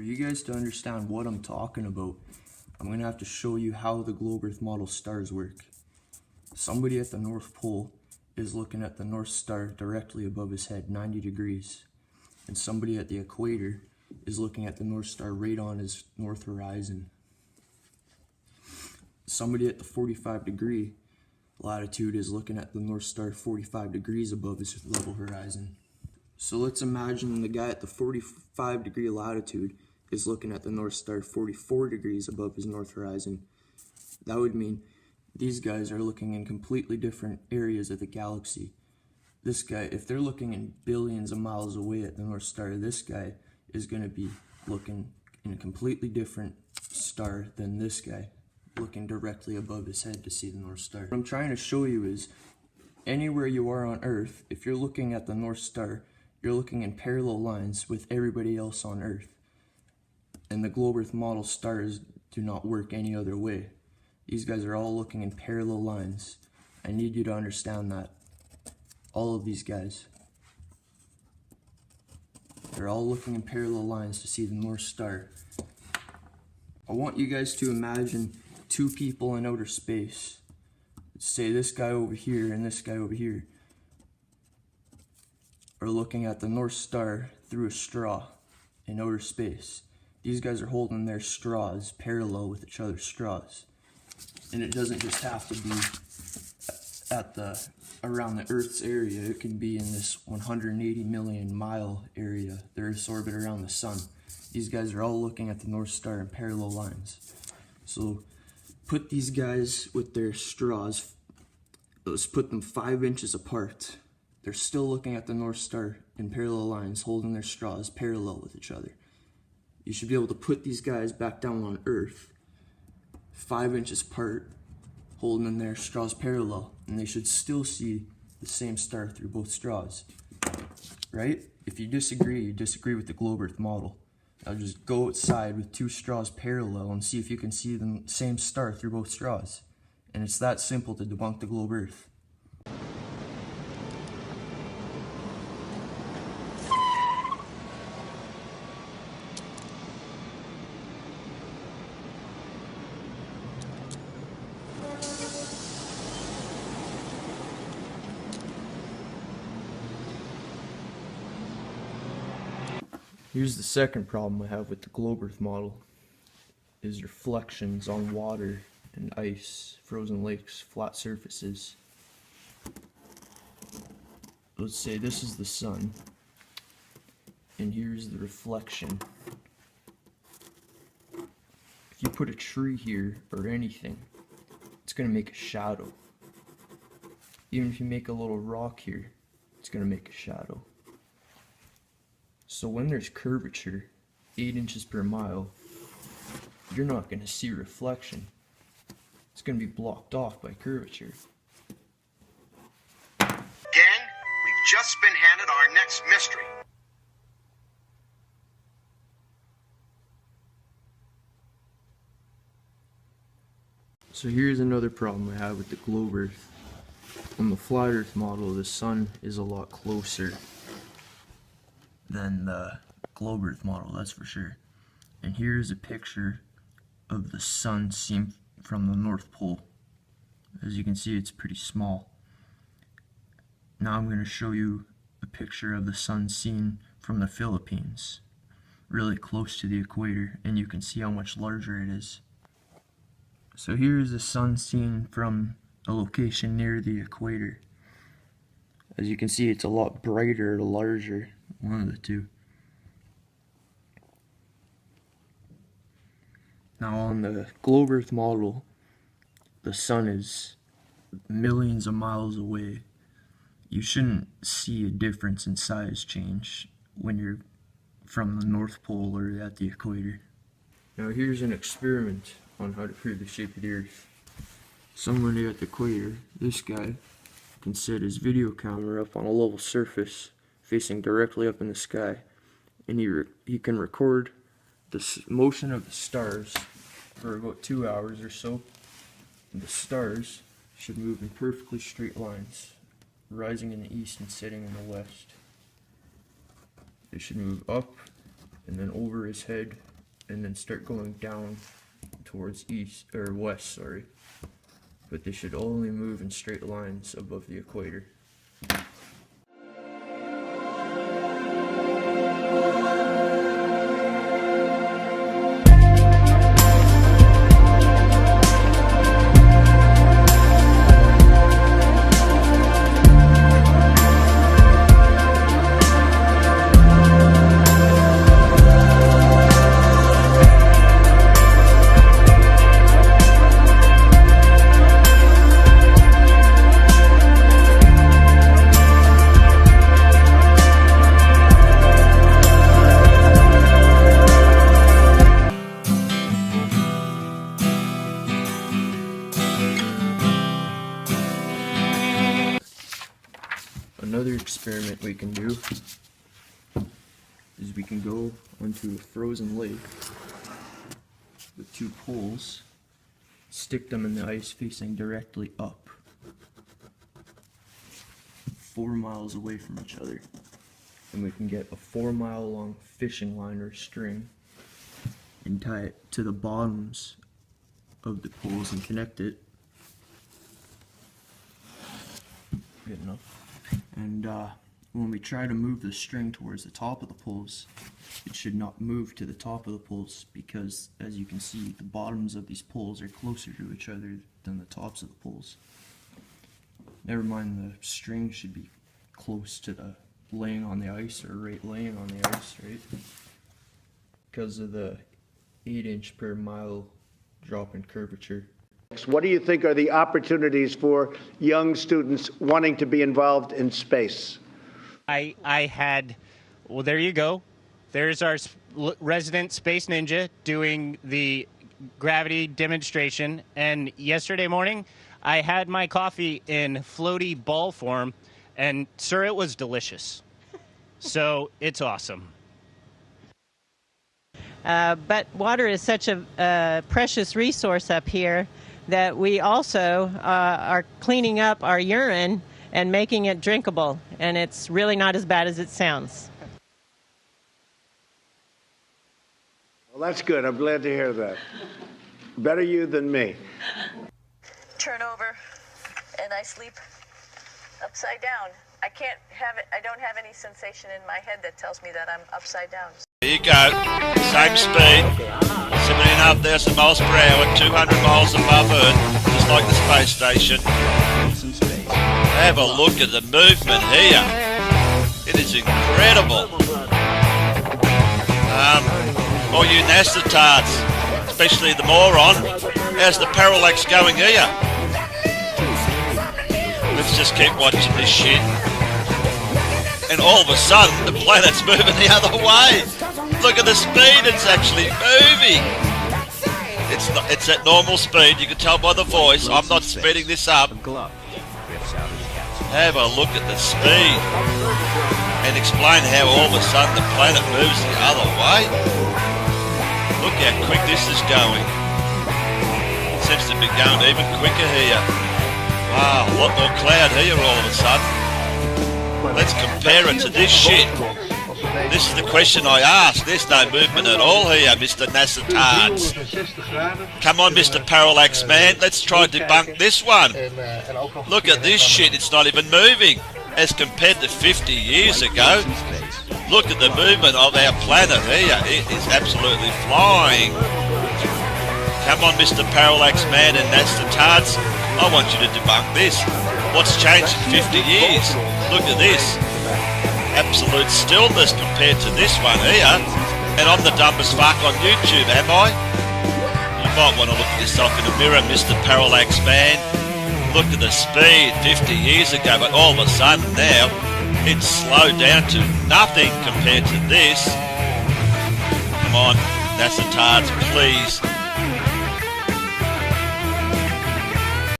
For you guys to understand what I'm talking about, I'm going to have to show you how the globe earth model stars work. Somebody at the North Pole is looking at the North Star directly above his head, 90 degrees. And somebody at the equator is looking at the North Star right on his north horizon. Somebody at the 45-degree latitude is looking at the North Star 45 degrees above his level horizon. So let's imagine the guy at the 45-degree latitude is looking at the North Star 44 degrees above his north horizon. That would mean these guys are looking in completely different areas of the galaxy. This guy, if they're looking in billions of miles away at the North Star, this guy is going to be looking in a completely different star than this guy, looking directly above his head to see the North Star. What I'm trying to show you is, anywhere you are on Earth, if you're looking at the North Star, you're looking in parallel lines with everybody else on Earth. And the globe earth model stars do not work any other way. These guys are all looking in parallel lines. I need you to understand that. All of these guys. They're all looking in parallel lines to see the North Star. I want you guys to imagine two people in outer space. Let's say this guy over here and this guy over here are looking at the North Star through a straw in outer space. These guys are holding their straws parallel with each other's straws. And it doesn't just have to be around the Earth's area. It can be in this 180 million mile area, the Earth's orbit around the sun. These guys are all looking at the North Star in parallel lines. So put these guys with their straws, let's put them 5 inches apart. They're still looking at the North Star in parallel lines, holding their straws parallel with each other. You should be able to put these guys back down on Earth, 5 inches apart, holding their straws parallel, and they should still see the same star through both straws, right? If you disagree with the globe earth model. Now just go outside with 2 straws parallel and see if you can see the same star through both straws. And it's that simple to debunk the globe earth. Here's the second problem I have with the globe earth model, is reflections on water and ice, frozen lakes, flat surfaces. Let's say this is the sun, and here's the reflection. If you put a tree here, or anything, it's going to make a shadow. Even if you make a little rock here, it's going to make a shadow. So when there's curvature, 8 inches per mile, you're not going to see reflection. It's going to be blocked off by curvature. Gang, we've just been handed our next mystery. So here's another problem I have with the globe earth. On the flat earth model, the sun is a lot closer than the globe earth model, that's for sure. And here's a picture of the sun seen from the North Pole. As you can see, it's pretty small. Now I'm going to show you a picture of the sun seen from the Philippines, really close to the equator, and you can see how much larger it is. So here's the sun seen from a location near the equator. As you can see, it's a lot brighter or larger, one of the two. Now on the globe earth model, the sun is millions of miles away. You shouldn't see a difference in size change when you're from the North Pole or at the equator. Now here's an experiment on how to prove the shape of the Earth. Somebody at the equator, this guy, can set his video camera up on a level surface facing directly up in the sky, and he can record the motion of the stars for about 2 hours or so. And the stars should move in perfectly straight lines, rising in the east and setting in the west. They should move up and then over his head and then start going down towards east or west, sorry. But they should only move in straight lines above the equator. Another experiment we can do is we can go onto a frozen lake with 2 poles, stick them in the ice facing directly up, 4 miles away from each other, and we can get a 4-mile long fishing line or string and tie it to the bottoms of the poles and connect it. Good enough. And when we try to move the string towards the top of the poles, it should not move to the top of the poles, because as you can see, the bottoms of these poles are closer to each other than the tops of the poles. Never mind, the string should be close to the laying on the ice, or right laying on the ice, right? Because of the 8" per mile drop in curvature. What do you think are the opportunities for young students wanting to be involved in space? Well, there you go. There's our resident space ninja doing the gravity demonstration. And yesterday morning, I had my coffee in floaty ball form, and sir, it was delicious. So it's awesome. But water is such a precious resource up here that we also are cleaning up our urine and making it drinkable, and it's really not as bad as it sounds. Well, that's good. I'm glad to hear that. Better you than me. Turn over, and I sleep upside down. I can't have it. I don't have any sensation in my head that tells me that I'm upside down. There you go, same speed, 17,500 miles per hour, 200 miles above Earth, just like the space station. Have a look at the movement here. It is incredible. All you NASA tards, especially the moron, how's the parallax going here? Let's just keep watching this shit. And all of a sudden, the planet's moving the other way. Look at the speed, it's actually moving. It's at normal speed, you can tell by the voice. I'm not speeding this up. Have a look at the speed. And explain how all of a sudden the planet moves the other way. Look how quick this is going. It seems to be going even quicker here. Wow, a lot more cloud here all of a sudden. Let's compare it to this shit. This is the question I asked. There's no movement at all here, Mr. NASA Tards. Come on, Mr. Parallax Man, let's try and debunk this one. Look at this shit, it's not even moving. As compared to 50 years ago. Look at the movement of our planet here. It is absolutely flying. Come on, Mr. Parallax Man and NASA Tards. I want you to debunk this. What's changed in 50 years? Look at this. Absolute stillness compared to this one here. And I'm the dumbest fuck on YouTube, am I? You might want to look at yourself in the mirror, Mr. Parallax Man. Look at the speed 50 years ago, but all of a sudden now, it's slowed down to nothing compared to this. Come on, NASA Tards, please.